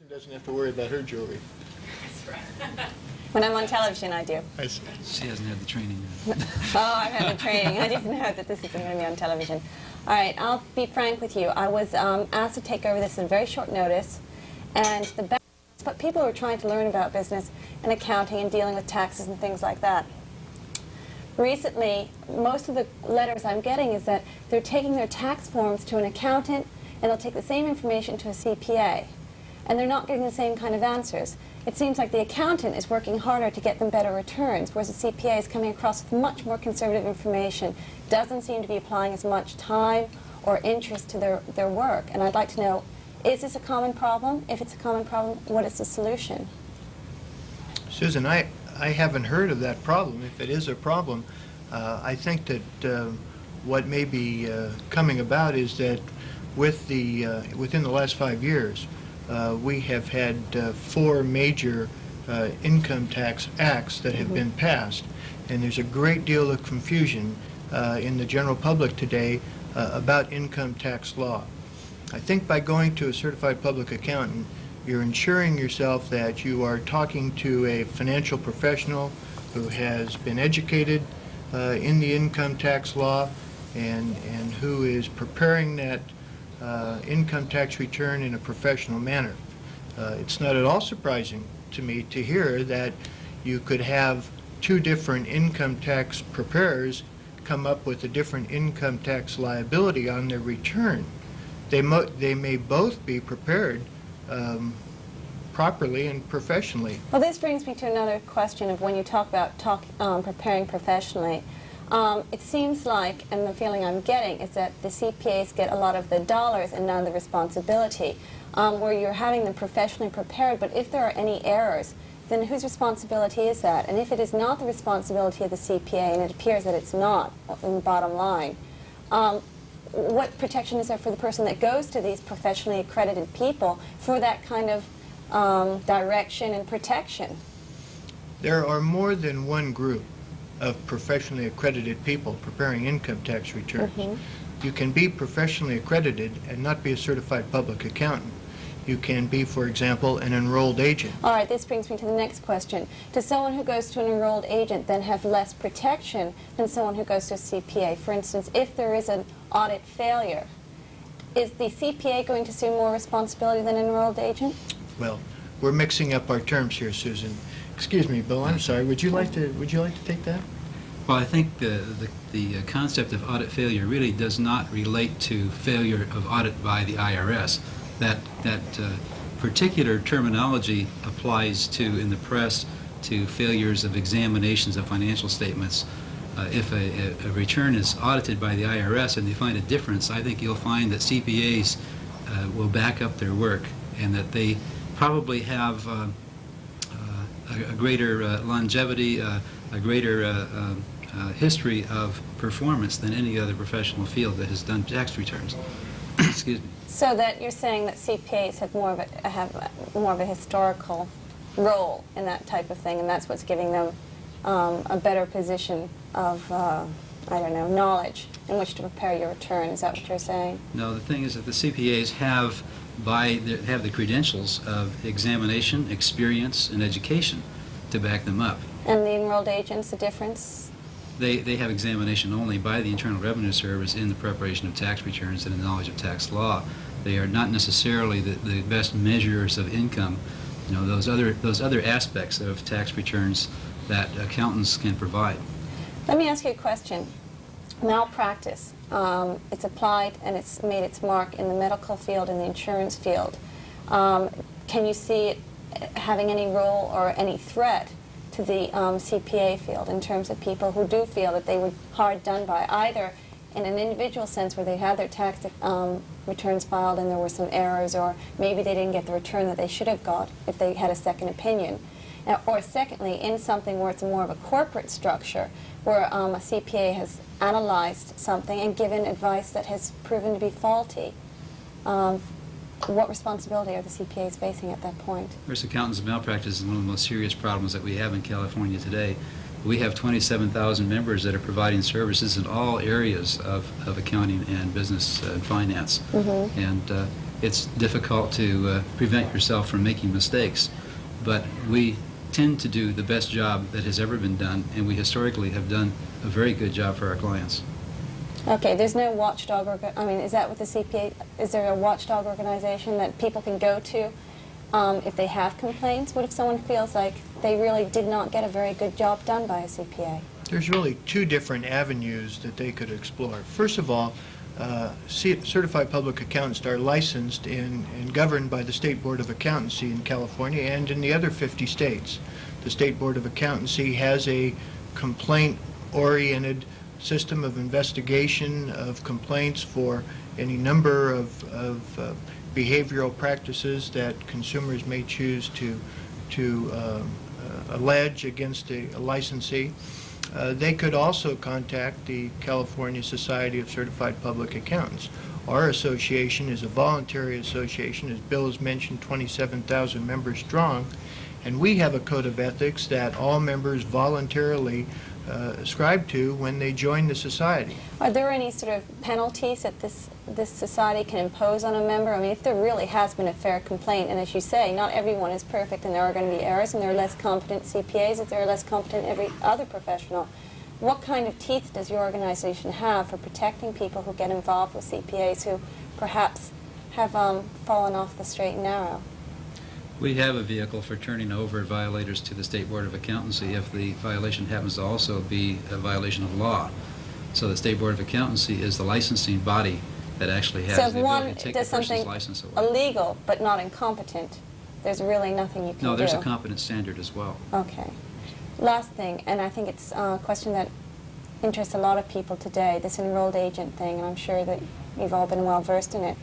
Doesn't have to worry about her jewelry. When I'm on television, I do. I see. She hasn't had the training yet. Oh, I've had the training. I just know that this isn't going to be on television. All right, I'll be frank with you. I was asked to take over this at very short notice, and but people are trying to learn about business and accounting and dealing with taxes and things like that. Recently, most of the letters I'm getting is that they're taking their tax forms to an accountant, and they'll take the same information to a CPA, and they're not getting the same kind of answers. It seems like the accountant is working harder to get them better returns, whereas the CPA is coming across with much more conservative information, doesn't seem to be applying as much time or interest to their work. And I'd like to know, is this a common problem? If it's a common problem, what is the solution? Susan, I haven't heard of that problem. If it is a problem, I think that what may be coming about is that within the last 5 years, we have had 4 major income tax acts that have been passed, and there's a great deal of confusion in the general public today about income tax law. I think by going to a certified public accountant, you're ensuring yourself that you are talking to a financial professional who has been educated in the income tax law and who is preparing that income tax return in a professional manner. It's not at all surprising to me to hear that you could have 2 different income tax preparers come up with a different income tax liability on their return. They may both be prepared properly and professionally. Well, this brings me to another question of when you talk about preparing professionally. It seems like, and the feeling I'm getting, is that the CPAs get a lot of the dollars and none of the responsibility, where you're having them professionally prepared, but if there are any errors, then whose responsibility is that? And if it is not the responsibility of the CPA, and it appears that it's not in the bottom line, what protection is there for the person that goes to these professionally accredited people for that kind of direction and protection? There are more than one group of professionally accredited people preparing income tax returns. You can be professionally accredited and not be a certified public accountant. You can be, for example, an enrolled agent. All right, this brings me to the next question. Does someone who goes to an enrolled agent then have less protection than someone who goes to a CPA? For instance, if there is an audit failure, is the CPA going to assume more responsibility than an enrolled agent? Well, we're mixing up our terms here, Susan. Excuse me, Bill, I'm sorry. Would you like to take that? Well, I think the concept of audit failure really does not relate to failure of audit by the IRS. That particular terminology applies to, in the press, to failures of examinations of financial statements. If a return is audited by the IRS and they find a difference, I think you'll find that CPAs will back up their work and that they probably have a greater longevity, a greater history of performance than any other professional field that has done tax returns. Excuse me. So that you're saying that CPAs have more of a historical role in that type of thing, and that's what's giving them a better position of, I don't know, knowledge in which to prepare your return. Is that what you're saying? No, the thing is that the CPAs have the credentials of examination, experience, and education to back them up. And the enrolled agents, the difference? They have examination only by the Internal Revenue Service in the preparation of tax returns and the knowledge of tax law. They are not necessarily the best measures of income. You know, those other aspects of tax returns that accountants can provide. Let me ask you a question. Malpractice. It's applied and it's made its mark in the medical field and the insurance field. Can you see it having any role or any threat to the CPA field in terms of people who do feel that they were hard done by, either in an individual sense where they had their tax returns filed and there were some errors, or maybe they didn't get the return that they should have got if they had a second opinion, or secondly, in something where it's more of a corporate structure where a CPA has analyzed something and given advice that has proven to be faulty. What responsibility are the CPAs facing at that point? First, accountants' malpractice is one of the most serious problems that we have in California today. We have 27,000 members that are providing services in all areas of accounting and business and finance. And it's difficult to prevent yourself from making mistakes. But we tend to do the best job that has ever been done, and we historically have done a very good job for our clients. Okay, there's no watchdog, is that what the CPA, is there a watchdog organization that people can go to if they have complaints? What if someone feels like they really did not get a very good job done by a CPA? There's really two different avenues that they could explore. First of all, certified public accountants are licensed and governed by the State Board of Accountancy in California and in the other 50 states. The State Board of Accountancy has a complaint-oriented system of investigation of complaints for any number of behavioral practices that consumers may choose to allege against a licensee. They could also contact the California Society of Certified Public Accountants. Our association is a voluntary association, as Bill has mentioned, 27,000 members strong, and we have a code of ethics that all members voluntarily ascribe to when they join the society. Are there any sort of penalties that this society can impose on a member? I mean, if there really has been a fair complaint, and as you say, not everyone is perfect and there are going to be errors and there are less competent CPAs if there are less competent every other professional, what kind of teeth does your organization have for protecting people who get involved with CPAs who perhaps have fallen off the straight and narrow? We have a vehicle for turning over violators to the State Board of Accountancy if the violation happens to also be a violation of law. So the State Board of Accountancy is the licensing body that actually has So if the one ability to take does the person's something license away. illegal but not incompetent, there's really nothing you can do. No, there's a competence standard as well. Okay. Last thing, and I think it's a question that interests a lot of people today, this enrolled agent thing, and I'm sure that you've all been well versed in it.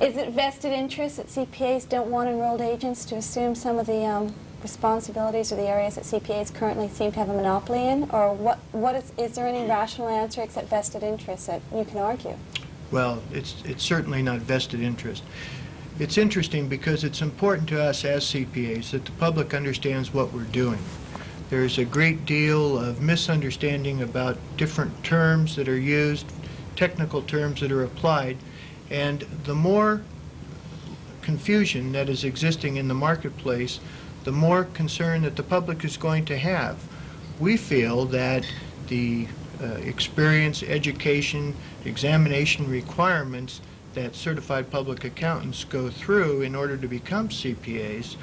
Is it vested interest that CPAs don't want enrolled agents to assume some of the responsibilities or the areas that CPAs currently seem to have a monopoly in? Or is there any rational answer except vested interest that you can argue? Well, it's certainly not vested interest. It's interesting because it's important to us as CPAs that the public understands what we're doing. There's a great deal of misunderstanding about different terms that are used, technical terms that are applied, and the more confusion that is existing in the marketplace, the more concern that the public is going to have. We feel that the experience, education, examination requirements that certified public accountants go through in order to become CPAs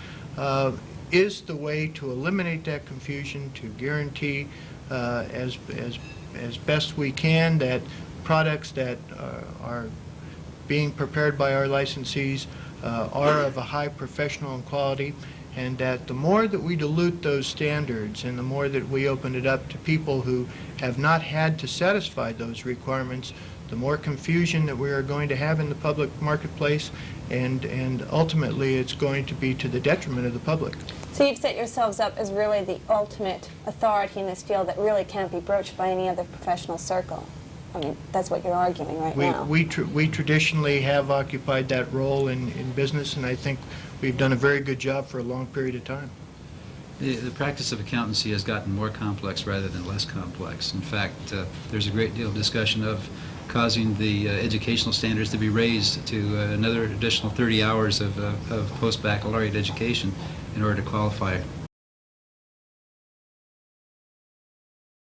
is the way to eliminate that confusion, to guarantee as best we can that products that are being prepared by our licensees are of a high professional and quality, and that the more that we dilute those standards and the more that we open it up to people who have not had to satisfy those requirements, the more confusion that we are going to have in the public marketplace, and ultimately it's going to be to the detriment of the public. So you've set yourselves up as really the ultimate authority in this field that really can't be broached by any other professional circle. I mean, that's what you're arguing right now. We traditionally have occupied that role in business, and I think we've done a very good job for a long period of time. The practice of accountancy has gotten more complex rather than less complex. In fact, there's a great deal of discussion of causing the educational standards to be raised to another additional 30 hours of post-baccalaureate education in order to qualify